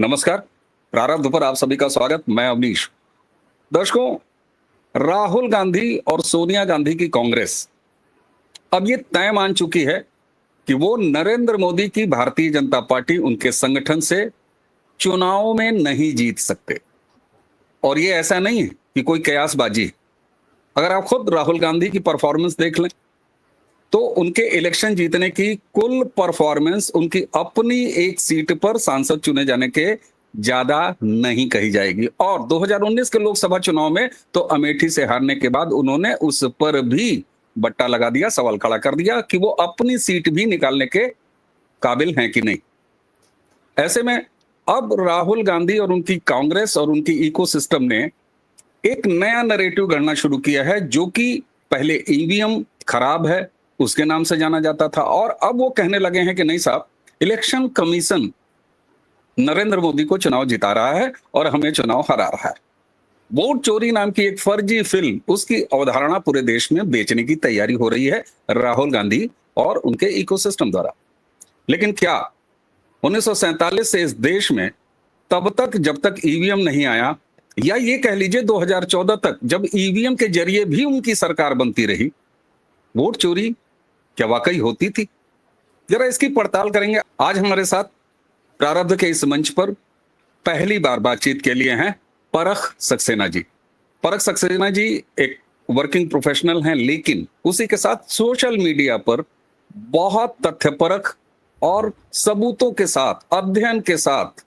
नमस्कार। प्रारंभ पर आप सभी का स्वागत। मैं अवनीश। दर्शकों, राहुल गांधी और सोनिया गांधी की कांग्रेस अब ये तय मान चुकी है कि वो नरेंद्र मोदी की भारतीय जनता पार्टी उनके संगठन से चुनाव में नहीं जीत सकते। और ये ऐसा नहीं है कि कोई कयासबाजी। अगर आप खुद राहुल गांधी की परफॉर्मेंस देख लें तो उनके इलेक्शन जीतने की कुल परफॉर्मेंस उनकी अपनी एक सीट पर सांसद चुने जाने के ज्यादा नहीं कही जाएगी। और 2019 के लोकसभा चुनाव में तो अमेठी से हारने के बाद उन्होंने उस पर भी बट्टा लगा दिया, सवाल खड़ा कर दिया कि वो अपनी सीट भी निकालने के काबिल हैं कि नहीं। ऐसे में अब राहुल गांधी और उनकी कांग्रेस और उनकी इकोसिस्टम ने एक नया नैरेटिव गढ़ना शुरू किया है, जो कि पहले ईवीएम खराब है उसके नाम से जाना जाता था, और अब वो कहने लगे हैं कि नहीं साहब, इलेक्शन कमीशन नरेंद्र मोदी को चुनाव जिता रहा है और हमें चुनाव हरा रहा है। वोट चोरी नाम की एक फर्जी फिल्म, उसकी अवधारणा पूरे देश में बेचने की तैयारी हो रही है राहुल गांधी और उनके इकोसिस्टम द्वारा। लेकिन क्या 1947 से इस देश में तब तक जब तक ईवीएम नहीं आया, या ये कह लीजिए 2014 तक जब ईवीएम के जरिए भी उनकी सरकार बनती रही, वोट चोरी क्या वाकई होती थी? जरा इसकी पड़ताल करेंगे। आज हमारे साथ प्रारब्ध के इस मंच पर पहली बार बातचीत के लिए हैं परख सक्सेना जी। परख सक्सेना जी एक वर्किंग प्रोफेशनल हैं, लेकिन उसी के साथ सोशल मीडिया पर बहुत तथ्यपरक और सबूतों के साथ, अध्ययन के साथ,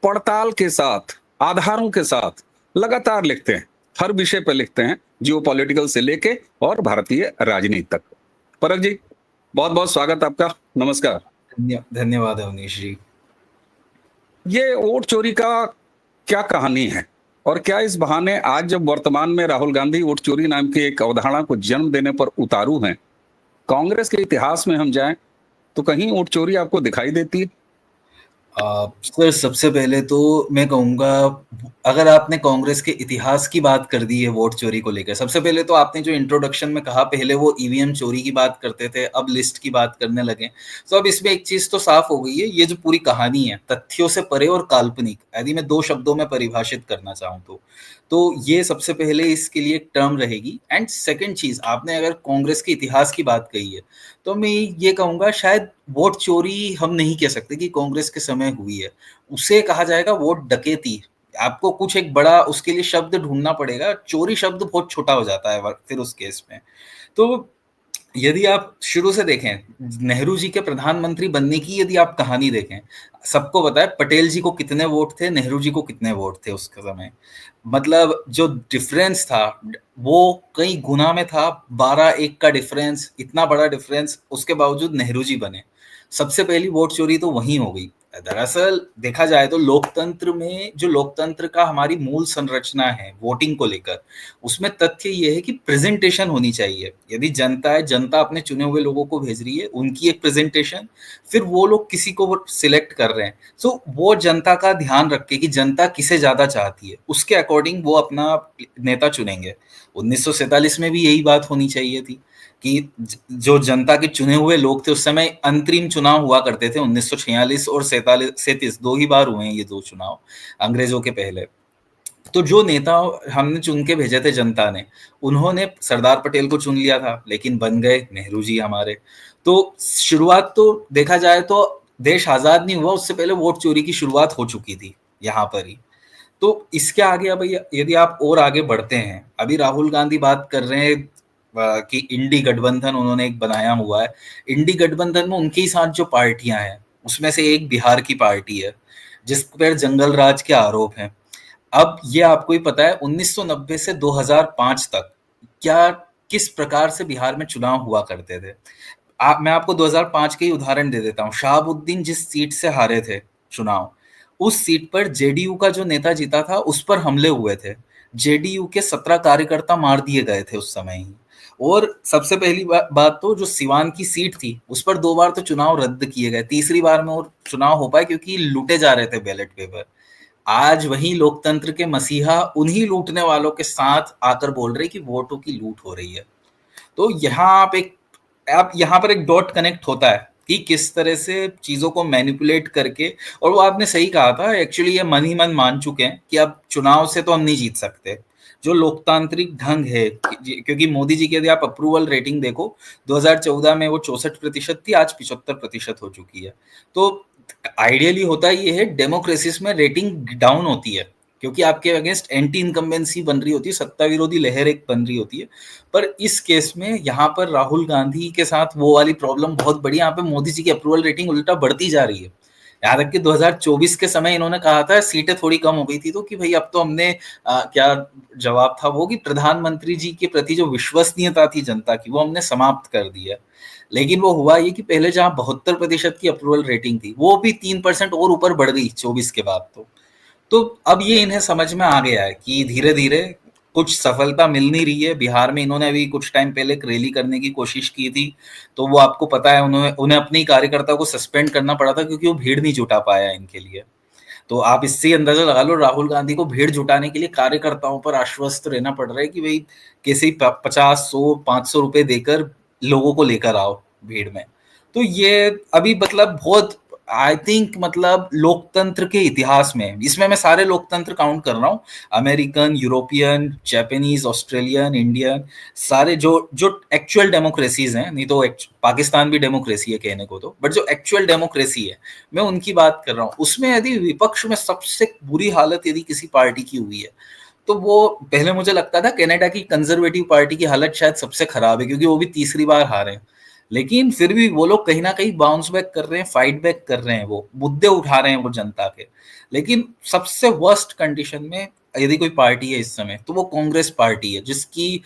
पड़ताल के साथ, आधारों के साथ लगातार लिखते हैं। हर विषय पर लिखते हैं, जियो पॉलिटिकल से लेके और भारतीय राजनीति तक। परख जी, बहुत बहुत स्वागत आपका। नमस्कार। धन्यवाद अवनीश जी। ये वोट चोरी का क्या कहानी है, और क्या इस बहाने आज जब वर्तमान में राहुल गांधी वोट चोरी नाम की एक अवधारणा को जन्म देने पर उतारू हैं, कांग्रेस के इतिहास में हम जाएं तो कहीं वोट चोरी आपको दिखाई देती है? सर, सबसे पहले तो मैं कहूँगा, अगर आपने कांग्रेस के इतिहास की बात कर दी है वोट चोरी को लेकर, सबसे पहले तो आपने जो इंट्रोडक्शन में कहा, पहले वो ईवीएम चोरी की बात करते थे, अब लिस्ट की बात करने लगे। तो अब इसमें एक चीज तो साफ हो गई है, ये जो पूरी कहानी है तथ्यों से परे और काल्पनिक, यदि मैं दो शब्दों में परिभाषित करना चाहूँ तो ये सबसे पहले इसके लिए एक टर्म रहेगी। एंड सेकेंड चीज, आपने अगर कांग्रेस के इतिहास की बात कही है तो मैं ये कहूंगा, शायद वोट चोरी हम नहीं कह सकते कि कांग्रेस के समय हुई है, उसे कहा जाएगा वोट डकैती। आपको कुछ एक बड़ा उसके लिए शब्द ढूंढना पड़ेगा, चोरी शब्द बहुत छोटा हो जाता है फिर उस केस में। तो यदि आप शुरू से देखें, नेहरू जी के प्रधानमंत्री बनने की यदि आप कहानी देखें, सबको पता है पटेल जी को कितने वोट थे, नेहरू जी को कितने वोट थे उसके समय। मतलब जो डिफरेंस था वो कई गुना में था, 12-1 का डिफरेंस, इतना बड़ा डिफरेंस, उसके बावजूद नेहरू जी बने। सबसे पहली वोट चोरी तो वहीं हो गई। दरअसल देखा जाए तो लोकतंत्र में, जो लोकतंत्र का हमारी मूल संरचना है वोटिंग को लेकर, उसमें तथ्य ये है कि प्रेजेंटेशन होनी चाहिए। यदि जनता है, जनता अपने चुने हुए लोगों को भेज रही है, उनकी एक प्रेजेंटेशन, फिर वो लोग किसी को सिलेक्ट कर रहे हैं, सो वो जनता का ध्यान रख के कि जनता किसे ज्यादा चाहती है, उसके अकॉर्डिंग वो अपना नेता चुनेंगे। 1947 में भी यही बात होनी चाहिए थी कि जो जनता के चुने हुए लोग थे, उस समय अंतरिम चुनाव हुआ करते थे, 1946 और 37 दो ही बार हुए हैं ये दो चुनाव अंग्रेजों के पहले। तो जो नेता हमने चुन के भेजे थे जनता ने, उन्होंने सरदार पटेल को चुन लिया था, लेकिन बन गए नेहरू जी हमारे। तो शुरुआत तो देखा जाए तो देश आजाद नहीं हुआ उससे पहले वोट चोरी की शुरुआत हो चुकी थी यहाँ पर ही। तो इसके आगे अब यदि आप और आगे बढ़ते हैं, अभी राहुल गांधी बात कर रहे हैं कि इंडी गठबंधन उन्होंने एक बनाया हुआ है। इंडी गठबंधन में उनके ही साथ जो पार्टियां हैं, उसमें से एक बिहार की पार्टी है जिस पर जंगल राज के आरोप हैं। अब ये आपको ही पता है 1990 से 2005 तक क्या किस प्रकार से बिहार में चुनाव हुआ करते थे। मैं आपको 2005 के ही उदाहरण दे देता हूँ। शहाबुद्दीन जिस सीट से हारे थे चुनाव, उस सीट पर जेडीयू का जो नेता जीता था, उस पर हमले हुए थे। जेडीयू के 17 कार्यकर्ता मार दिए गए थे उस समय ही। और सबसे पहली बात तो जो सिवान की सीट थी, उस पर 2 बार तो चुनाव रद्द किए गए, तीसरी बार में और चुनाव हो पाए क्योंकि लूटे जा रहे थे बैलेट पेपर। आज वही लोकतंत्र के मसीहा उन्हीं लूटने वालों के साथ आकर बोल रहे कि वोटों की लूट हो रही है। तो यहाँ आप यहाँ पर एक डॉट कनेक्ट होता है कि किस तरह से चीज़ों को मैनिपुलेट करके, और वो आपने सही कहा था, एक्चुअली ये मन ही मन मान चुके हैं कि अब चुनाव से तो हम नहीं जीत सकते। जो लोकतांत्रिक ढंग है, क्योंकि मोदी जी की यदि आप अप्रूवल रेटिंग देखो, 2014 में वो 64% थी, आज 75% हो चुकी है। तो आइडियली होता ये है, डेमोक्रेसीज में रेटिंग डाउन होती है, क्योंकि आपके अगेंस्ट एंटी इनकम्बेंसी बन रही होती है, सत्ता विरोधी लहर एक बन रही होती है। पर इस केस में यहाँ पर राहुल गांधी के साथ वो वाली प्रॉब्लम बहुत बड़ी, यहाँ पे मोदी जी की अप्रूवल रेटिंग उल्टा बढ़ती जा रही है। यहाँ तक कि 2024 के समय इन्होंने कहा था, सीटें थोड़ी कम हो गई थी, तो कि भाई अब तो हमने क्या जवाब था वो, कि प्रधानमंत्री जी के प्रति जो विश्वसनीयता थी जनता की, वो हमने समाप्त कर दी है। लेकिन वो हुआ ये कि पहले जहाँ 72% की अप्रूवल रेटिंग थी, वो भी 3% और ऊपर बढ़ गई 24 के बाद। तो अब ये इन्हें समझ में आ गया है कि धीरे धीरे कुछ सफलता मिल नहीं रही है। बिहार में इन्होंने अभी कुछ टाइम पहले एक रैली करने की कोशिश की थी, तो वो आपको पता है, उन्हें अपने ही कार्यकर्ता को सस्पेंड करना पड़ा था, क्योंकि वो भीड़ नहीं जुटा पाया इनके लिए। तो आप इससे अंदाजा लगा लो, राहुल गांधी को भीड़ जुटाने के लिए कार्यकर्ताओं पर आश्वस्त रहना पड़ रहा है कि भाई कैसे ही 50, 100, 500 रुपए देकर लोगों को लेकर आओ भीड़ में। तो ये अभी मतलब बहुत, आई थिंक मतलब लोकतंत्र के इतिहास में, इसमें मैं सारे लोकतंत्र काउंट कर रहा हूँ, American, European, Japanese, Australian, Indian, सारे जो जो एक्चुअल डेमोक्रेसीज हैं, नहीं तो पाकिस्तान भी डेमोक्रेसी है कहने को तो, बट जो एक्चुअल डेमोक्रेसी है, मैं उनकी बात कर रहा हूँ। उसमें यदि विपक्ष में सबसे बुरी हालत यदि किसी पार्टी की हुई है, तो वो पहले मुझे लगता था कनाडा की कंजर्वेटिव पार्टी की हालत शायद सबसे खराब है, क्योंकि वो भी तीसरी बार हारे हैं। लेकिन फिर भी वो लोग कहीं ना कहीं बाउंस बैक कर रहे हैं, फाइट बैक कर रहे हैं, वो मुद्दे उठा रहे हैं वो जनता के। लेकिन सबसे वर्स्ट कंडीशन में यदि कोई पार्टी है इस समय, तो वो कांग्रेस पार्टी है, जिसकी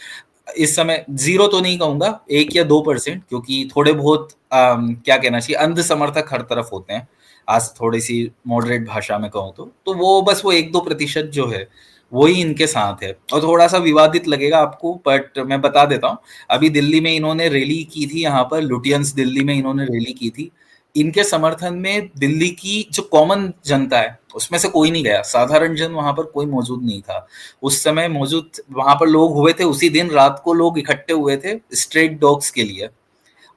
इस समय जीरो तो नहीं कहूंगा, 1 या 2%, क्योंकि थोड़े बहुत क्या कहना चाहिए, अंध समर्थक हर तरफ होते हैं, आज थोड़ी सी मॉडरेट भाषा में कहूँ तो वो बस वो 1-2% जो है, वही इनके साथ है। और थोड़ा सा विवादित लगेगा आपको, बट मैं बता देता हूँ, अभी दिल्ली में इन्होंने रैली की थी, यहाँ पर लुटियंस दिल्ली में इन्होंने रैली की थी। इनके समर्थन में दिल्ली की जो कॉमन जनता है, उसमें से कोई नहीं गया, साधारण जन वहां पर कोई मौजूद नहीं था। उस समय मौजूद वहां पर लोग हुए थे, उसी दिन रात को लोग इकट्ठे हुए थे स्ट्रेट डॉग्स के लिए,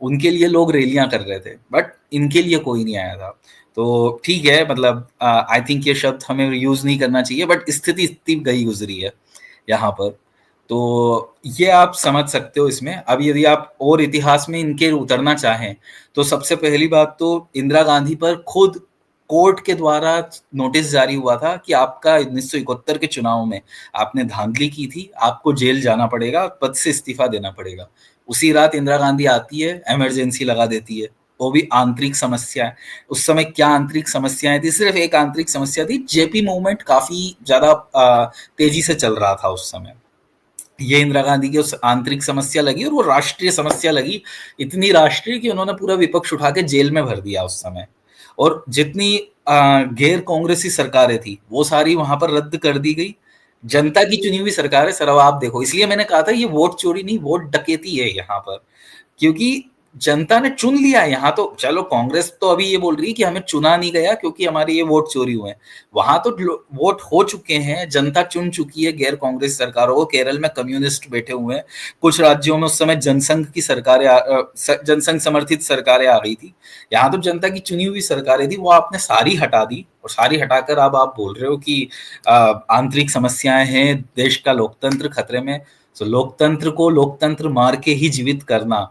उनके लिए लोग रैलियां कर रहे थे, बट इनके लिए कोई नहीं आया था। तो ठीक है, मतलब आई थिंक ये शब्द हमें यूज नहीं करना चाहिए, बट स्थिति इतनी गई गुजरी है यहाँ पर। तो ये आप समझ सकते हो इसमें। अब यदि आप और इतिहास में इनके उतरना चाहें, तो सबसे पहली बात तो इंदिरा गांधी पर खुद कोर्ट के द्वारा नोटिस जारी हुआ था कि आपका 1971 के चुनाव में आपने धांधली की थी, आपको जेल जाना पड़ेगा, पद से इस्तीफा देना पड़ेगा। उसी रात इंदिरा गांधी आती है, इमरजेंसी लगा देती है, वो भी आंतरिक समस्या है। उस समय क्या आंतरिक समस्याएं थी? सिर्फ एक आंतरिक समस्या थी, जेपी मूवमेंट काफी ज्यादा तेजी से चल रहा था उस समय। ये इंदिरा गांधी की उस आंतरिक समस्या लगी, और वो राष्ट्रीय समस्या लगी, इतनी राष्ट्रीय कि उन्होंने पूरा विपक्ष उठा के जेल में भर दिया उस समय। और जितनी गैर कांग्रेसी सरकारें थी, वो सारी वहां पर रद्द कर दी गई। जनता की चुनी हुई सरकार है सर, अब आप देखो, इसलिए मैंने कहा था ये वोट चोरी नहीं, वोट डकैती है यहाँ पर, क्योंकि जनता ने चुन लिया है। यहाँ तो चलो कांग्रेस तो अभी ये बोल रही है कि हमें चुना नहीं गया क्योंकि हमारे ये वोट चोरी हुए हैं, वहां तो वोट हो चुके हैं, जनता चुन चुकी है गैर कांग्रेस सरकारों को। केरल में कम्युनिस्ट बैठे हुए हैं, कुछ राज्यों में उस समय जनसंघ की सरकारें, जनसंघ समर्थित सरकारें आ गई थी। यहाँ तो जनता की चुनी हुई सरकारें थी, वो आपने सारी हटा दी, और सारी हटाकर अब आप बोल रहे हो कि आंतरिक समस्याएं हैं, देश का लोकतंत्र खतरे में। तो लोकतंत्र को लोकतंत्र मार के ही जीवित करना,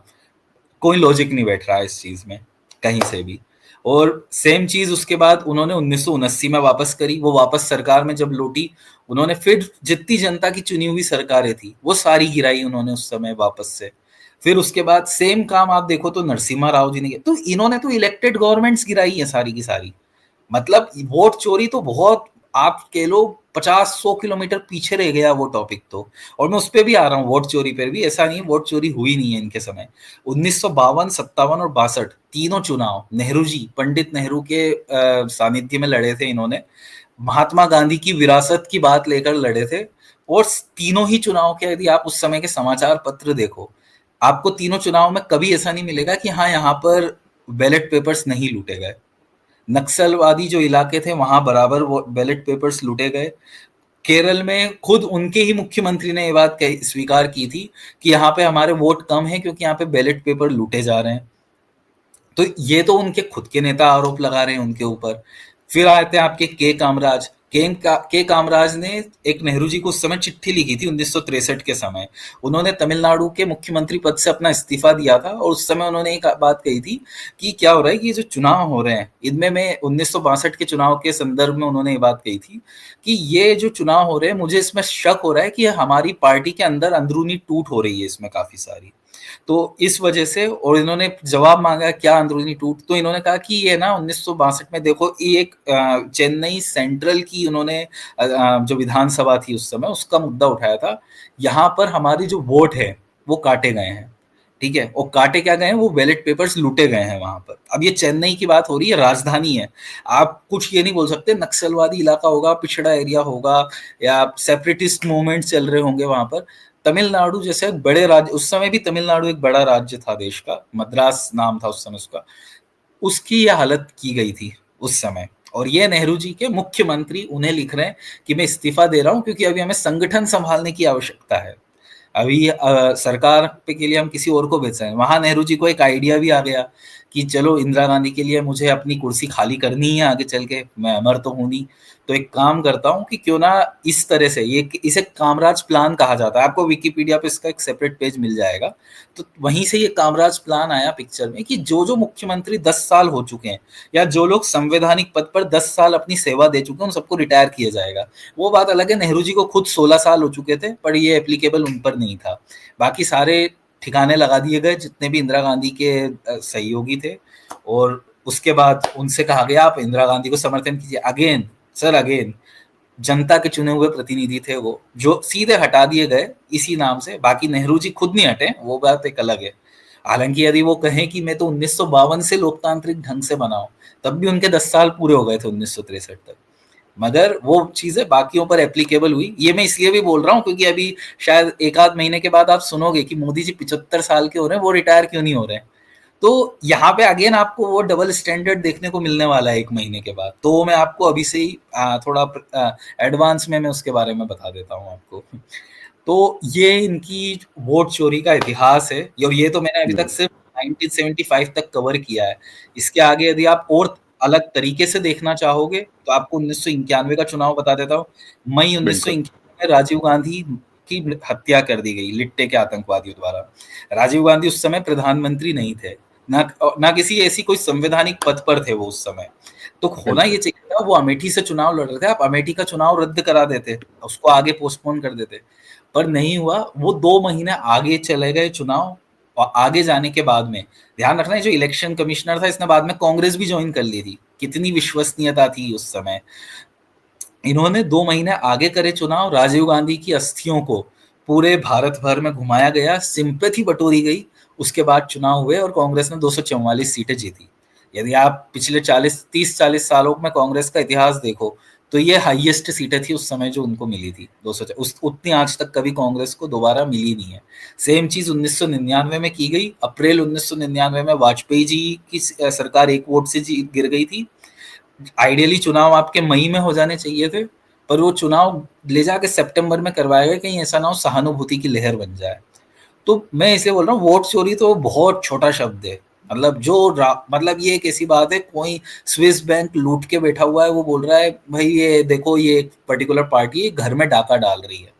कोई लॉजिक नहीं बैठ रहा है इस चीज में कहीं से भी। और सेम चीज उसके बाद उन्होंने 1979 में वापस करी। वो वापस सरकार में जब लौटी, उन्होंने फिर जितनी जनता की चुनी हुई सरकारें थी वो सारी गिराई उन्होंने उस समय वापस से। फिर उसके बाद सेम काम आप देखो तो नरसिम्हा राव जी ने किया, तो इन्होंने तो इलेक्टेड गवर्नमेंट्स गिराई है सारी की सारी। मतलब वोट चोरी तो बहुत, आप कह लो 50-100 किलोमीटर पीछे रह गया वो टॉपिक तो। और मैं उस पर भी आ रहा हूँ, वोट चोरी पर भी ऐसा नहीं वोट चोरी हुई नहीं है इनके समय। 1952, 57 और 62 तीनों चुनाव नेहरू जी, पंडित नेहरू के सानिध्य में लड़े थे इन्होंने, महात्मा गांधी की विरासत की बात लेकर लड़े थे। और तीनों ही चुनाव के यदि आप उस समय के समाचार पत्र देखो, आपको तीनों चुनाव में कभी ऐसा नहीं मिलेगा कि हाँ यहाँ पर बैलेट पेपर्स नहीं लूटे गए। नक्सलवादी जो इलाके थे वहां बराबर वो बैलेट पेपर्स लूटे गए। केरल में खुद उनके ही मुख्यमंत्री ने ये बात स्वीकार की थी कि यहाँ पे हमारे वोट कम है क्योंकि यहाँ पे बैलेट पेपर लूटे जा रहे हैं। तो ये तो उनके खुद के नेता आरोप लगा रहे हैं उनके ऊपर। फिर आते हैं आपके के कामराज। के कामराज ने एक नेहरू जी को उस समय चिट्ठी लिखी थी 1963 के समय। उन्होंने तमिलनाडु के मुख्यमंत्री पद से अपना इस्तीफा दिया था और उस समय उन्होंने एक बात कही थी कि क्या हो रहा है कि ये जो चुनाव हो रहे हैं इनमें, मैं 1962 के चुनाव के संदर्भ में उन्होंने ये बात कही थी कि ये जो चुनाव हो रहे हैं मुझे इसमें शक हो रहा है कि हमारी पार्टी के अंदर अंदरूनी टूट हो रही है इसमें काफी सारी। तो इस वजह से, और इन्होंने जवाब मांगा क्या अंदरूनी टूट, तो इन्होंने कहा कि ये ना 1962 में देखो ये एक चेन्नई सेंट्रल की उन्होंने जो विधानसभा थी उस समय उसका मुद्दा उठाया था। यहाँ पर हमारी जो वोट है वो काटे गए हैं, ठीक है, और काटे क्या गए हैं, वो बैलेट पेपर्स लूटे गए हैं वहां पर। अब ये चेन्नई की बात हो रही है, राजधानी है। आप कुछ ये नहीं बोल सकते नक्सलवादी इलाका होगा, पिछड़ा एरिया होगा, या सेपरेटिस्ट मूवमेंट चल रहे होंगे वहां पर। तमिलनाडु जैसे एक बड़े राज्य, उस समय भी तमिलनाडु एक बड़ा राज्य था देश का, मद्रास नाम था उस समय उसका, उसकी यह हालत की गई थी उस समय। और ये नेहरू जी के मुख्यमंत्री उन्हें लिख रहे हैं कि मैं इस्तीफा दे रहा हूं क्योंकि अभी हमें संगठन संभालने की आवश्यकता है। अभी सरकार पे के लिए हम किसी और को भेज रहे हैं। वहां नेहरू जी को एक आइडिया भी आ गया कि चलो इंदिरा गांधी के लिए मुझे अपनी कुर्सी खाली करनी है आगे चल के, मैं अमर तो हूं नहीं, तो एक काम करता हूं कि क्यों ना इस तरह से, ये इसे कामराज प्लान कहा जाता है, आपको विकिपीडिया पे इसका एक सेपरेट पेज मिल जाएगा। तो वहीं से ये कामराज प्लान आया पिक्चर में कि जो जो मुख्यमंत्री 10 साल हो चुके हैं या जो लोग संवैधानिक पद पर 10 साल अपनी सेवा दे चुके हैं उन सबको रिटायर किया जाएगा। वो बात अलग है, नेहरू जी को खुद 16 साल हो चुके थे पर ये एप्लीकेबल उन पर नहीं था। बाकी सारे ठिकाने लगा दिए गए जितने भी इंदिरा गांधी के सहयोगी थे, और उसके बाद उनसे कहा गया आप इंदिरा गांधी को समर्थन कीजिए। अगेन सर, अगेन जनता के चुने हुए प्रतिनिधि थे वो, जो सीधे हटा दिए गए इसी नाम से। बाकी नेहरू जी खुद नहीं हटे, वो बात एक अलग है। हालांकि यदि वो कहें कि मैं तो 1952 से लोकतांत्रिक ढंग से बना हूं, तब भी उनके 10 साल पूरे हो गए थे 1963 तक। मगर वो चीजें बाकियों पर एप्लीकेबल हुई। ये मैं इसलिए भी बोल रहा हूँ क्योंकि अभी शायद एक आध महीने के बाद आप सुनोगे कि मोदी जी 75 साल के हो रहे हैं, वो रिटायर क्यों नहीं हो रहे हैं। तो यहाँ पे अगेन आपको वो डबल स्टैंडर्ड देखने को मिलने वाला है एक महीने के बाद। तो मैं आपको अभी से ही थोड़ा एडवांस में मैं उसके बारे में बता देता हूँ आपको। तो ये इनकी वोट चोरी का इतिहास है, और ये तो मैंने अभी तक सिर्फ 1975 तक कवर किया है। इसके आगे यदि आप और अलग तरीके से देखना चाहोगे तो आपको 1991 का चुनाव बता देता हूँ। मई बिल्कुल 1991 में राजीव गांधी की हत्या कर दी गई लिट्टे के आतंकवादियों द्वारा। राजीव गांधी उस समय प्रधानमंत्री नहीं थे, ना किसी ऐसी कोई संवैधानिक पद पर थे वो उस समय। तो होना ये बिल्कुल चाहिए था, वो अमेठी से चुनाव लड़ रहे थे, आप अमेठी का चुनाव रद्द करा देते, उसको आगे पोस्टपोन कर देते, पर नहीं हुआ। वो 2 महीने आगे चले गए चुनाव, और आगे जाने के बाद में ध्यान रखना है जो इलेक्शन कमिश्नर था इसने बाद में कांग्रेस भी ज्वाइन कर ली थी, कितनी विश्वसनीयता थी उस समय। इन्होंने 2 महीने आगे करे चुनाव, राजीव गांधी की अस्थियों को पूरे भारत भर में घुमाया गया, सिंपैथी बटोरी गई। उसके बाद चुनाव हुए और कांग्रेस ने 244 सीटें जीती। यदि आप पिछले 30-40 सालों में कांग्रेस का इतिहास देखो तो ये हाईएस्ट सीटें थी उस समय जो उनको मिली थी। 200 उतनी आज तक कभी कांग्रेस को दोबारा मिली नहीं है। सेम चीज 1999 में की गई। अप्रैल 1999 में वाजपेयी जी की सरकार एक वोट से गिर गई थी। आइडियली चुनाव आपके मई में हो जाने चाहिए थे, पर वो चुनाव ले जाके सितंबर में करवाया गया, कहीं ऐसा ना हो सहानुभूति की लहर बन जाए। तो मैं इसे बोल रहा हूँ, वोट चोरी तो बहुत छोटा शब्द है। मतलब मतलब ये एक ऐसी बात है, कोई स्विस बैंक लूट के बैठा हुआ है, वो बोल रहा है भाई ये देखो ये एक पर्टिकुलर पार्टी घर में डाका डाल रही है।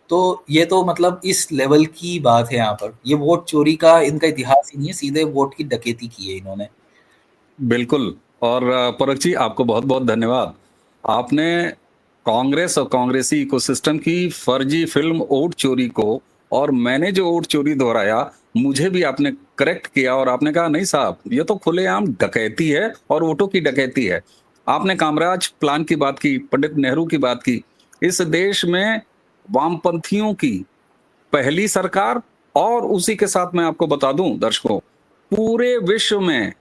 तो ये तो मतलब इस लेवल की बात है यहाँ पर। ये वोट चोरी का इनका इतिहास ही नहीं है, सीधे वोट की डकैती की है इन्होंने। बिल्कुल। और परख जी, आपको बहुत बहुत धन्यवाद। आपने कांग्रेस और कांग्रेसी इकोसिस्टम की फर्जी फिल्म वोट चोरी को, और मैंने जो वोट चोरी दोहराया, मुझे भी आपने करेक्ट किया और आपने कहा नहीं साहब ये तो खुलेआम डकैती है और वोटों की डकैती है। आपने कामराज प्लान की बात की, पंडित नेहरू की बात की। इस देश में वामपंथियों की पहली सरकार, और उसी के साथ मैं आपको बता दूं दर्शकों, पूरे विश्व में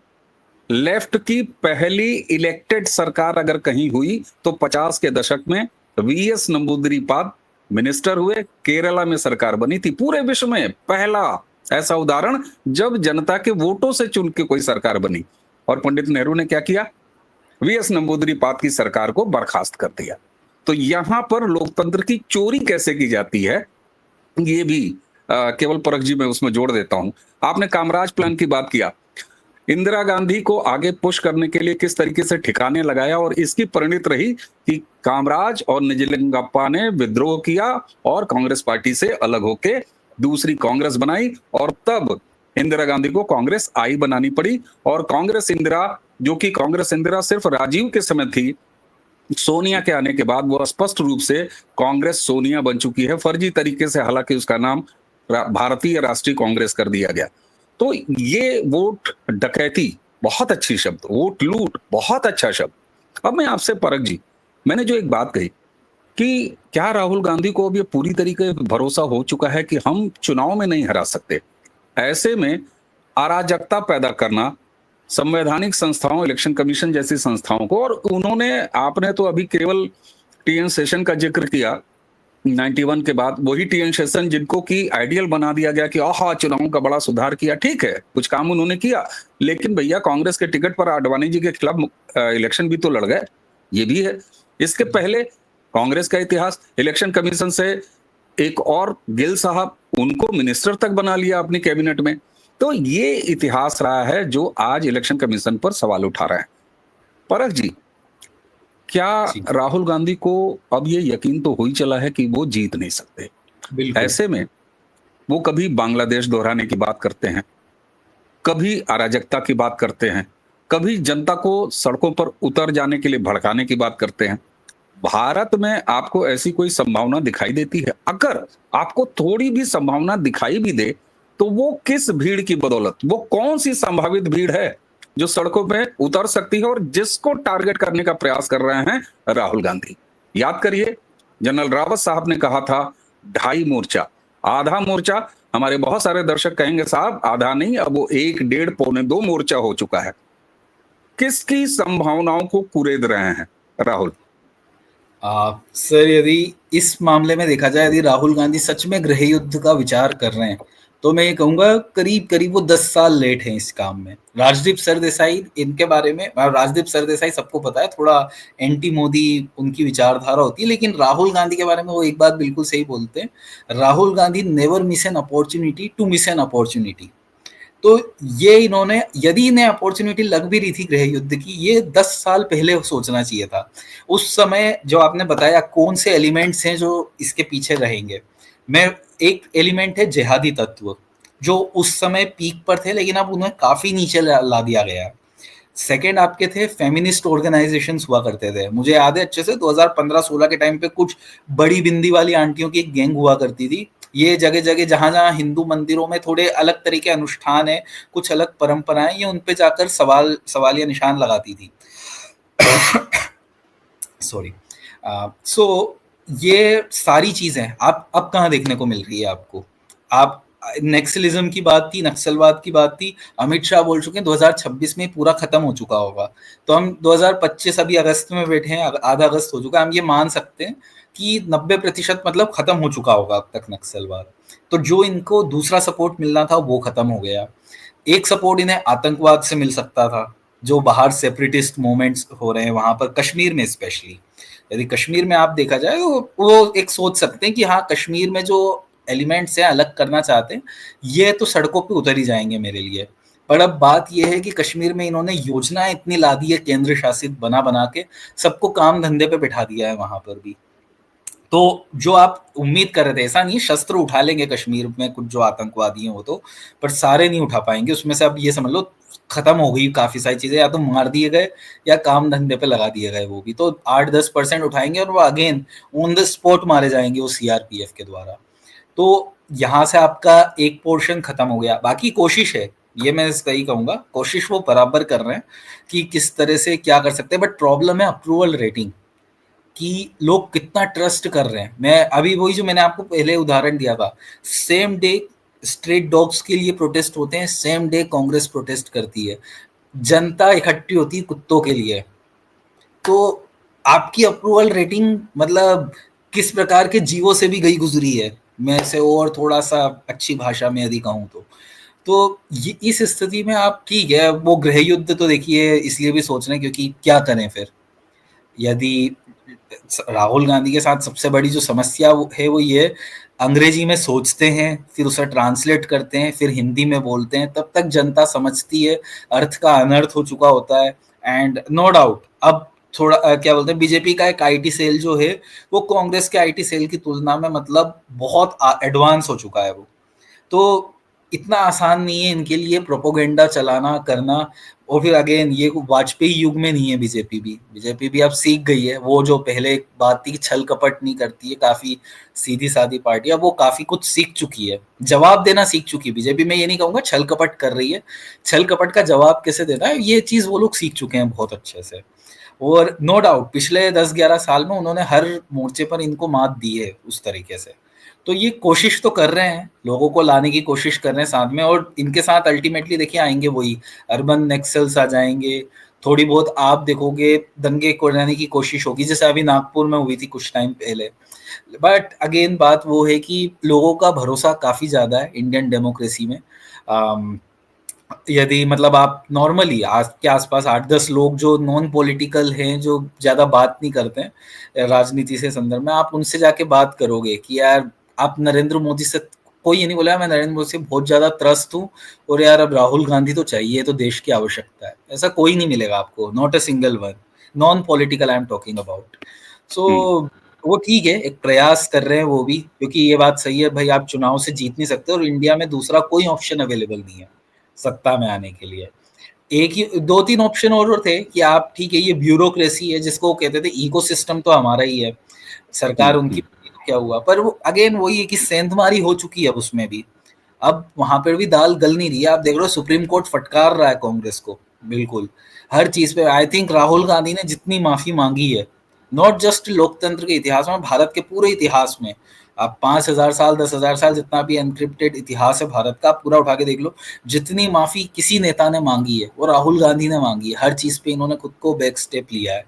लेफ्ट की पहली इलेक्टेड सरकार अगर कहीं हुई तो 50 के दशक में वीएस नंबूदिरीपाद मिनिस्टर हुए, केरला में सरकार बनी थी। पूरे विश्व में पहला ऐसा उदाहरण जब जनता के वोटों से चुन के कोई सरकार बनी। और पंडित नेहरू ने क्या किया? वीएस नंबूदिरीपाद की सरकार को बर्खास्त कर दिया। तो यहां पर लोकतंत्र की चोरी कैसे की जाती है, ये भी केवल परख जी मैं उसमें जोड़ देता हूं। आपने कामराज प्लान की बात किया। इंदिरा गांधी को आगे पुश करने के लिए किस तरीके से ठिकाने लगाया, और इसकी परिणत रही कि कामराज और निजलिंगप्पा ने विद्रोह किया और कांग्रेस पार्टी से अलग होके दूसरी कांग्रेस बनाई, और तब इंदिरा गांधी को कांग्रेस आई बनानी पड़ी। और कांग्रेस इंदिरा, जो कि कांग्रेस इंदिरा सिर्फ राजीव के समय थी, सोनिया के आने के बाद वो स्पष्ट रूप से कांग्रेस सोनिया बन चुकी है, फर्जी तरीके से, हालांकि उसका नाम भारतीय राष्ट्रीय कांग्रेस कर दिया गया। तो ये वोट डकैती बहुत अच्छी शब्द, वोट लूट बहुत अच्छा शब्द। अब मैं आपसे परख जी, मैंने जो एक बात कही कि क्या राहुल गांधी को अब ये पूरी तरीके भरोसा हो चुका है कि हम चुनाव में नहीं हरा सकते, ऐसे में अराजकता पैदा करना संवैधानिक संस्थाओं, इलेक्शन कमीशन जैसी संस्थाओं को, और उन्होंने, आपने तो अभी केवल टीएन सेशन का जिक्र किया 91 के बाद, वही टीएन सेशन जिनको की आइडियल बना दिया गया कि आहा चुनावों का बड़ा सुधार किया, ठीक है कुछ काम उन्होंने किया, लेकिन भैया कांग्रेस के टिकट पर आडवाणी जी के खिलाफ इलेक्शन भी तो लड़ गए, ये भी है। इसके पहले कांग्रेस का इतिहास, इलेक्शन कमीशन से एक और गिल साहब, उनको मिनिस्टर तक बना लिया अपनी कैबिनेट में। तो ये इतिहास रहा है जो आज इलेक्शन कमीशन पर सवाल उठा रहा है। परख जी, क्या राहुल गांधी को अब ये यकीन तो हो ही चला है कि वो जीत नहीं सकते, ऐसे में वो कभी बांग्लादेश दोहराने की बात करते हैं, कभी अराजकता की बात करते हैं, कभी जनता को सड़कों पर उतर जाने के लिए भड़काने की बात करते हैं। भारत में आपको ऐसी कोई संभावना दिखाई देती है? अगर आपको थोड़ी भी संभावना दिखाई भी दे तो वो किस भीड़ की बदौलत, वो कौन सी संभावित भीड़ है जो सड़कों पे उतर सकती है और जिसको टारगेट करने का प्रयास कर रहे हैं राहुल गांधी? याद करिए, जनरल रावत साहब ने कहा था 2.5 मोर्चा, आधा मोर्चा। हमारे बहुत सारे दर्शक कहेंगे साहब आधा नहीं, अब वो 1, 1.5, पौने 2 मोर्चा हो चुका है। किसकी संभावनाओं को कुरेद रहे हैं राहुल? सर, यदि इस मामले में देखा जाए, यदि राहुल गांधी सच में गृह युद्ध का विचार कर रहे हैं, तो मैं ये कहूंगा करीब करीब वो 10 साल लेट हैं इस काम में। राजदीप सरदेसाई, इनके बारे में, राजदीप सरदेसाई सबको पता है, थोड़ा एंटी मोदी उनकी विचारधारा होती है, लेकिन राहुल गांधी के बारे में वो एक बात बिल्कुल सही बोलते हैं, Rahul Gandhi never miss an opportunity to miss an opportunity. तो ये इन्होंने, यदि इन्हें अपॉर्चुनिटी लग भी रही थी गृह युद्ध की, ये 10 साल पहले सोचना चाहिए था। उस समय जो आपने बताया कौन से एलिमेंट्स हैं जो इसके पीछे रहेंगे, मैं, एक एलिमेंट है जिहादी तत्व, जो उस समय पीक पर थे लेकिन अब उन्हें काफी नीचे ला दिया गया। सेकेंड आपके थे फेमिनिस्ट ऑर्गेनाइजेशंस हुआ करते थे, मुझे याद है अच्छे से 2015-16 के टाइम पे कुछ बड़ी बिंदी वाली आंटियों की एक गैंग हुआ करती थी। ये जगह जगह जहां जहां हिंदू मंदिरों में थोड़े अलग तरह के अनुष्ठान है, कुछ अलग परंपराएं, ये उन पे जाकर सवालिया निशान लगाती थी। सॉरी। सो ये सारी चीजें आप अब कहाँ देखने को मिल रही है आपको? आप नेक्सलिज्म की बात थी, नक्सलवाद की बात थी, अमित शाह बोल चुके हैं 2026 में पूरा खत्म हो चुका होगा, तो हम 2025 अभी अगस्त में बैठे हैं, आधा अगस्त हो चुका है, हम ये मान सकते हैं कि 90% मतलब खत्म हो चुका होगा अब तक नक्सलवाद। तो जो इनको दूसरा सपोर्ट मिलना था वो खत्म हो गया। एक सपोर्ट इन्हें आतंकवाद से मिल सकता था, जो बाहर सेपरेटिस्ट मूवमेंट्स हो रहे हैं वहां पर, कश्मीर में स्पेशली। यदि कश्मीर में आप देखा जाए तो वो एक सोच सकते हैं कि हाँ, कश्मीर में जो एलिमेंट्स हैं अलग करना चाहते हैं, ये तो सड़कों पे उतर ही जाएंगे मेरे लिए। पर अब बात यह है कि कश्मीर में इन्होंने योजनाएं इतनी ला दी है, केंद्र शासित बना के सबको काम धंधे पे बिठा दिया है वहां पर भी। तो जो आप उम्मीद कर रहे थे, ऐसा नहीं शस्त्र उठा लेंगे कश्मीर में कुछ जो आतंकवादी हैं वो तो, पर सारे नहीं उठा पाएंगे उसमें से। अब ये समझ लो खत्म हो गई काफी सारी चीजें, या तो मार दिए गए या काम धंधे पे लगा दिए गए, वो भी तो 8-10% उठाएंगे और वो अगेन ऑन द स्पॉट मारे जाएंगे वो सीआरपीएफ के द्वारा। तो यहाँ से आपका एक पोर्शन खत्म हो गया। बाकी कोशिश है, ये मैं सही कहूंगा, कोशिश वो बराबर कर रहे हैं कि किस तरह से क्या कर सकते हैं, बट प्रॉब्लम है अप्रूवल रेटिंग, कि लोग कितना ट्रस्ट कर रहे हैं। मैं अभी वही जो मैंने आपको पहले उदाहरण दिया था, सेम डे स्ट्रेट डॉग्स के लिए प्रोटेस्ट होते हैं, सेम डे कांग्रेस प्रोटेस्ट करती है, जनता इकट्ठी होती है कुत्तों के लिए। तो आपकी अप्रूवल रेटिंग मतलब किस प्रकार के जीवों से भी गई गुजरी है, मैं से और थोड़ा सा अच्छी भाषा में यदि कहूँ तो इस स्थिति में आप, ठीक है वो गृह युद्ध तो देखिए इसलिए भी सोच रहे हैं क्योंकि क्या करें फिर। यदि राहुल गांधी के साथ सबसे बड़ी जो समस्या है वो ये, अंग्रेजी में सोचते हैं, फिर उसे ट्रांसलेट करते हैं, फिर हिंदी में बोलते हैं, तब तक जनता समझती है, अर्थ का अनर्थ हो चुका होता है। एंड नो डाउट अब थोड़ा क्या बोलते हैं, बीजेपी का एक आईटी सेल जो है वो कांग्रेस के आईटी सेल की तुलना में मतलब बहुत एडवांस हो चुका है वो। तो इतना आसान नहीं है इनके लिए प्रोपोगेंडा चलाना करना। और फिर अगेन ये वाजपेयी युग में नहीं है बीजेपी भी अब सीख गई है। वो जो पहले बात थी कि छल कपट नहीं करती है, काफी सीधी सादी पार्टी, अब वो काफी कुछ सीख चुकी है, जवाब देना सीख चुकी है बीजेपी। मैं ये नहीं कहूंगा छल कपट कर रही है, छल कपट का जवाब कैसे देना है ये चीज वो लोग सीख चुके हैं बहुत अच्छे से। और नो डाउट पिछले 10-11 साल में उन्होंने हर मोर्चे पर इनको मात दी है उस तरीके से। तो ये कोशिश तो कर रहे हैं, लोगों को लाने की कोशिश कर रहे हैं साथ में, और इनके साथ अल्टीमेटली देखिए आएंगे वही अर्बन नक्सल्स आ जाएंगे। थोड़ी बहुत आप देखोगे दंगे कराने की कोशिश होगी, जैसे अभी नागपुर में हुई थी कुछ टाइम पहले। बट अगेन बात वो है कि लोगों का भरोसा काफी ज्यादा है इंडियन डेमोक्रेसी में। यदि मतलब आप नॉर्मली आज के आसपास 8-10 लोग जो नॉन पॉलिटिकल हैं, जो ज्यादा बात नहीं करते हैं राजनीति से संदर्भ में, आप उनसे जाके बात करोगे कि यार आप नरेंद्र मोदी से, कोई ये नहीं बोला मैं नरेंद्र मोदी से बहुत ज्यादा त्रस्त हूँ और यार अब राहुल गांधी तो चाहिए, तो देश की आवश्यकता है, ऐसा कोई नहीं मिलेगा आपको, not a single one. Non political I am talking about. So वो ठीक है, एक प्रयास कर रहे हैं वो भी, क्योंकि ये बात सही है भाई, आप चुनाव से जीत नहीं सकते और इंडिया में दूसरा कोई ऑप्शन अवेलेबल नहीं है सत्ता में आने के लिए। एक ही 2-3 ऑप्शन और थे कि आप ठीक है ये ब्यूरोक्रेसी है जिसको वो कहते थे, इकोसिस्टम तो हमारा ही है, सरकार उनकी क्या हुआ, पर वो अगेन वही है कि सेंधमारी हो चुकी है अब उसमें भी। अब वहां पर भी दाल गल नहीं रही है, आप देख रहे हो सुप्रीम कोर्ट फटकार रहा है कांग्रेस को बिल्कुल हर चीज पे। आई थिंक राहुल गांधी ने जितनी माफी मांगी है, नॉट जस्ट लोकतंत्र के इतिहास में, भारत के पूरे इतिहास में, आप 5,000 साल 10,000 साल जितना भी एनक्रिप्टेड इतिहास है भारत का, पूरा उठा के देख लो, जितनी माफी किसी नेता ने मांगी है वो राहुल गांधी ने मांगी है। हर चीज पे इन्होंने खुद को बैक स्टेप लिया है।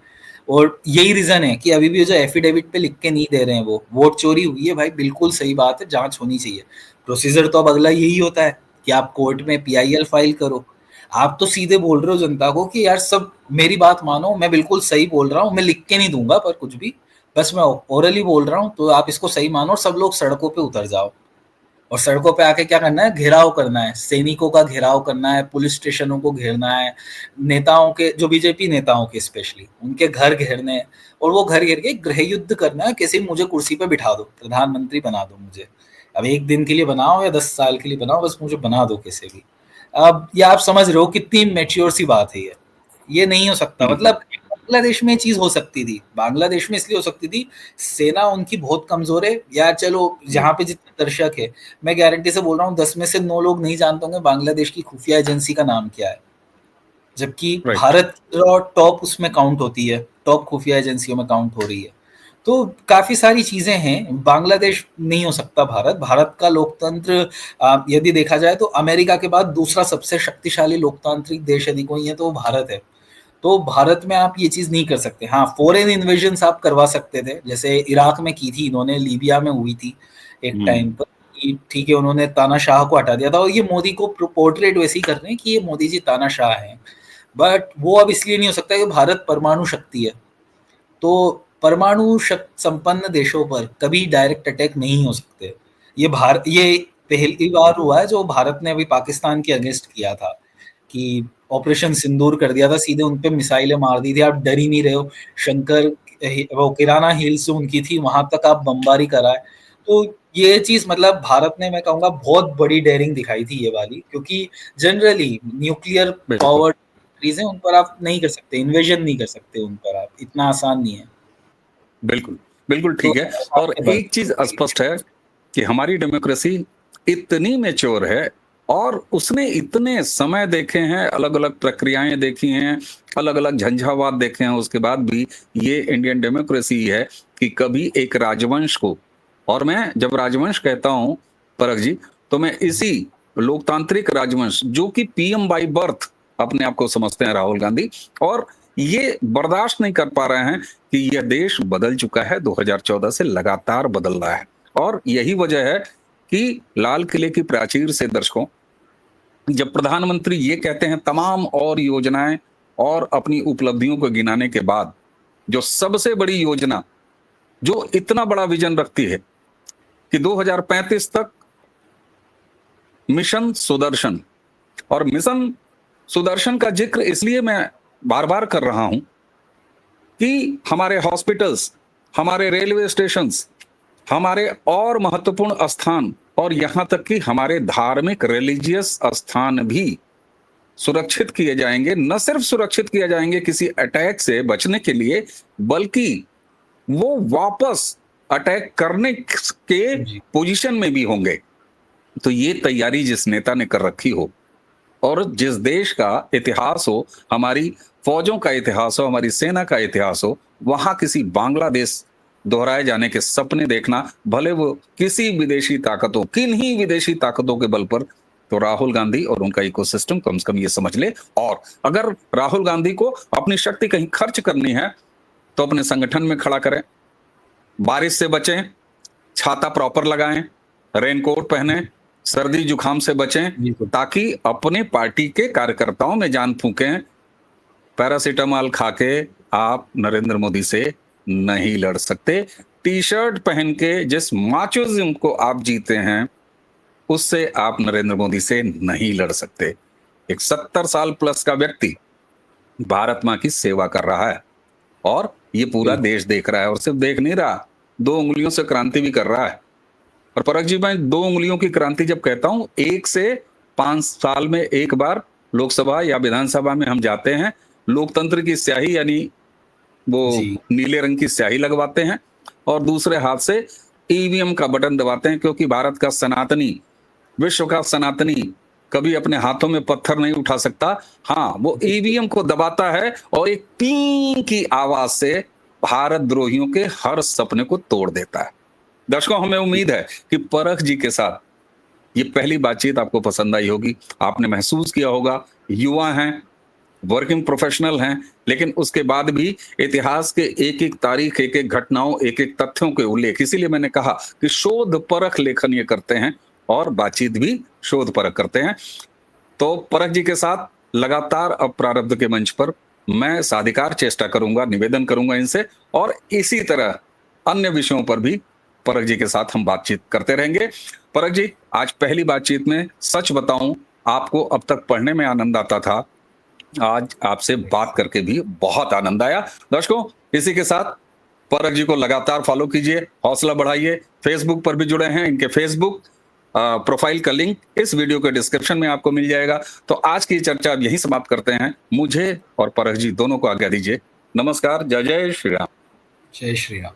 और यही रीजन है कि अभी भी जो एफिडेविट पे लिख के नहीं दे रहे हैं, वो वोट चोरी हुई है भाई, बिल्कुल सही बात है, जांच होनी चाहिए। प्रोसीजर तो अब अगला यही होता है कि आप कोर्ट में पीआईएल फाइल करो। आप तो सीधे बोल रहे हो जनता को कि यार सब मेरी बात मानो, मैं बिल्कुल सही बोल रहा हूँ, मैं लिख के नहीं दूंगा पर कुछ भी, बस मैं ओरली बोल रहा हूँ, तो आप इसको सही मानो और सब लोग सड़कों पे उतर जाओ। और सड़कों पे आके क्या करना है, घेराव करना है, सैनिकों का घेराव करना है, पुलिस स्टेशनों को घेरना है, नेताओं के, जो बीजेपी नेताओं के स्पेशली, उनके घर घेरने हैं, और वो घर घेर के गृह युद्ध करना है, कैसे मुझे कुर्सी पे बिठा दो, प्रधानमंत्री बना दो मुझे। अब 1 दिन के लिए बनाओ या 10 साल के लिए बनाओ, बस मुझे बना दो कैसे भी। अब ये आप समझ रहे हो कितनी मैच्योर सी बात है ये नहीं हो सकता। मतलब बांग्लादेश में चीज हो सकती थी, बांग्लादेश में इसलिए हो सकती थी, सेना उनकी बहुत कमजोर है यार, चलो जहाँ पे जितने दर्शक है, मैं गारंटी से बोल रहा हूँ 10 में से 9 लोग नहीं जानते होंगे बांग्लादेश की खुफिया एजेंसी का नाम क्या है, जबकि राइट। भारत टॉप उसमें काउंट होती है, टॉप खुफिया एजेंसियों में काउंट हो रही है। तो काफी सारी चीजें हैं, बांग्लादेश नहीं हो सकता भारत। भारत का लोकतंत्र यदि देखा जाए तो अमेरिका के बाद दूसरा सबसे शक्तिशाली लोकतांत्रिक देश यदि कोई है तो वो भारत है। तो भारत में आप ये चीज नहीं कर सकते। हाँ, फॉरेन इन्वेजन आप करवा सकते थे, जैसे इराक में की थी इन्होंने, लीबिया में हुई थी एक टाइम पर, ठीक है उन्होंने तानाशाह को हटा दिया था, और ये मोदी को पोर्ट्रेट वैसे ही कर रहे हैं कि ये मोदी जी तानाशाह हैं। बट वो अब इसलिए नहीं हो सकता कि भारत परमाणु शक्ति है, तो परमाणु संपन्न देशों पर कभी डायरेक्ट अटैक नहीं हो सकते। ये पहली बार हुआ है जो भारत ने अभी पाकिस्तान के अगेंस्ट किया था, कि ऑपरेशन सिंदूर कर दिया था, सीधे उन पे मिसाइलें मार दी थी, आप डर ही नहीं रहे हो। शंकर वो किराना हिल्स जो उनकी थी वहां तक आप बमबारी कराए। तो ये चीज मतलब भारत ने, मैं कहूंगा बहुत बड़ी डेयरिंग दिखाई थी ये वाली, क्योंकि जनरली न्यूक्लियर बिल्कुल पावर कंट्रीज हैं, उन पर आप नहीं कर सकते, इन्वेजन नहीं कर सकते उन पर, आप इतना आसान नहीं है। बिल्कुल बिल्कुल तो ठीक है। और एक चीज स्पष्ट है कि हमारी डेमोक्रेसी इतनी मैच्योर है और उसने इतने समय देखे हैं, अलग अलग प्रक्रियाएं देखी हैं, अलग अलग झंझावात देखे हैं, उसके बाद भी ये इंडियन डेमोक्रेसी है कि कभी एक राजवंश को, और मैं जब राजवंश कहता हूं परख जी, तो मैं इसी लोकतांत्रिक राजवंश जो कि पीएम बाई बर्थ अपने आप को समझते हैं राहुल गांधी, और ये बर्दाश्त नहीं कर पा रहे हैं कि यह देश बदल चुका है, 2014 से लगातार बदल रहा है। और यही वजह है कि लाल किले की प्राचीर से दर्शकों, जब प्रधानमंत्री ये कहते हैं तमाम और योजनाएं और अपनी उपलब्धियों को गिनाने के बाद, जो सबसे बड़ी योजना, जो इतना बड़ा विजन रखती है कि 2035 तक मिशन सुदर्शन, और मिशन सुदर्शन का जिक्र इसलिए मैं बार बार कर रहा हूं कि हमारे हॉस्पिटल्स, हमारे रेलवे स्टेशंस, हमारे और महत्वपूर्ण स्थान और यहां तक कि हमारे धार्मिक रिलीजियस स्थान भी सुरक्षित किए जाएंगे। न सिर्फ सुरक्षित किए जाएंगे किसी अटैक से बचने के लिए, बल्कि वो वापस अटैक करने के जी। पोजीशन में भी होंगे। तो ये तैयारी जिस नेता ने कर रखी हो और जिस देश का इतिहास हो, हमारी फौजों का इतिहास हो, हमारी सेना का इतिहास हो, वहां किसी बांग्लादेश दोहराए जाने के सपने देखना, भले वो किसी विदेशी ताकतों, किन्हीं विदेशी ताकतों के बल पर, तो राहुल गांधी और उनका इकोसिस्टम कम से कम ये समझ ले। और अगर राहुल गांधी को अपनी शक्ति कहीं खर्च करनी है तो अपने संगठन में खड़ा करें, बारिश से बचें, छाता प्रॉपर लगाएं, रेनकोट पहने, सर्दी जुकाम से बचें, बिल्कुल। ताकि अपने पार्टी के कार्यकर्ताओं में जान फूकें। पैरासीटामॉल खा के आप नरेंद्र मोदी से नहीं लड़ सकते। टी शर्ट पहन के जिस माचोइज्म को आप जीते हैं, उससे आप नरेंद्र मोदी से नहीं लड़ सकते। एक 70 साल प्लस का व्यक्ति भारत मां की सेवा कर रहा है और ये पूरा बिल्कुल। देश देख रहा है, और सिर्फ देख नहीं रहा, 2 उंगलियों से क्रांति भी कर रहा है। और परख जी, मैं 2 उंगलियों की क्रांति जब कहता हूं, 1 से 5 साल में एक बार लोकसभा या विधानसभा में हम जाते हैं, लोकतंत्र की स्याही यानी वो जी। नीले रंग की स्याही लगवाते हैं, और दूसरे हाथ से ईवीएम का बटन दबाते हैं, क्योंकि भारत का सनातनी, विश्व का सनातनी कभी अपने हाथों में पत्थर नहीं उठा सकता। हाँ, वो ईवीएम को दबाता है और एक पीं की आवाज से भारत द्रोहियों के हर सपने को तोड़ देता है। दर्शकों, हमें उम्मीद है कि परख जी के साथ ये पहली बातचीत आपको पसंद आई होगी। आपने महसूस किया होगा, युवा हैं, वर्किंग प्रोफेशनल हैं, लेकिन उसके बाद भी इतिहास के एक-एक तारीख, एक-एक घटनाओं, एक-एक तथ्यों के उल्लेख, इसीलिए मैंने कहा कि शोध परख लेखन ये करते हैं और बातचीत भी शोध परख करते हैं। तो परख जी के साथ लगातार अब प्रारब्ध के मंच पर मैं साधिकार चेष्टा करूंगा, निवेदन करूंगा इनसे, और इसी तरह अन्य विषयों पर भी परख जी के साथ हम बातचीत करते रहेंगे। परख जी, आज पहली बातचीत में सच बताऊं, आपको अब तक पढ़ने में आनंद आता था, आज आपसे बात करके भी बहुत आनंद आया। दर्शकों, इसी के साथ परख जी को लगातार फॉलो कीजिए, हौसला बढ़ाइए। फेसबुक पर भी जुड़े हैं, इनके फेसबुक प्रोफाइल का लिंक इस वीडियो के डिस्क्रिप्शन में आपको मिल जाएगा। तो आज की चर्चा अब यहीं समाप्त करते हैं। मुझे और परख जी दोनों को आज्ञा दीजिए। नमस्कार, जय जय श्री राम। जय श्री राम।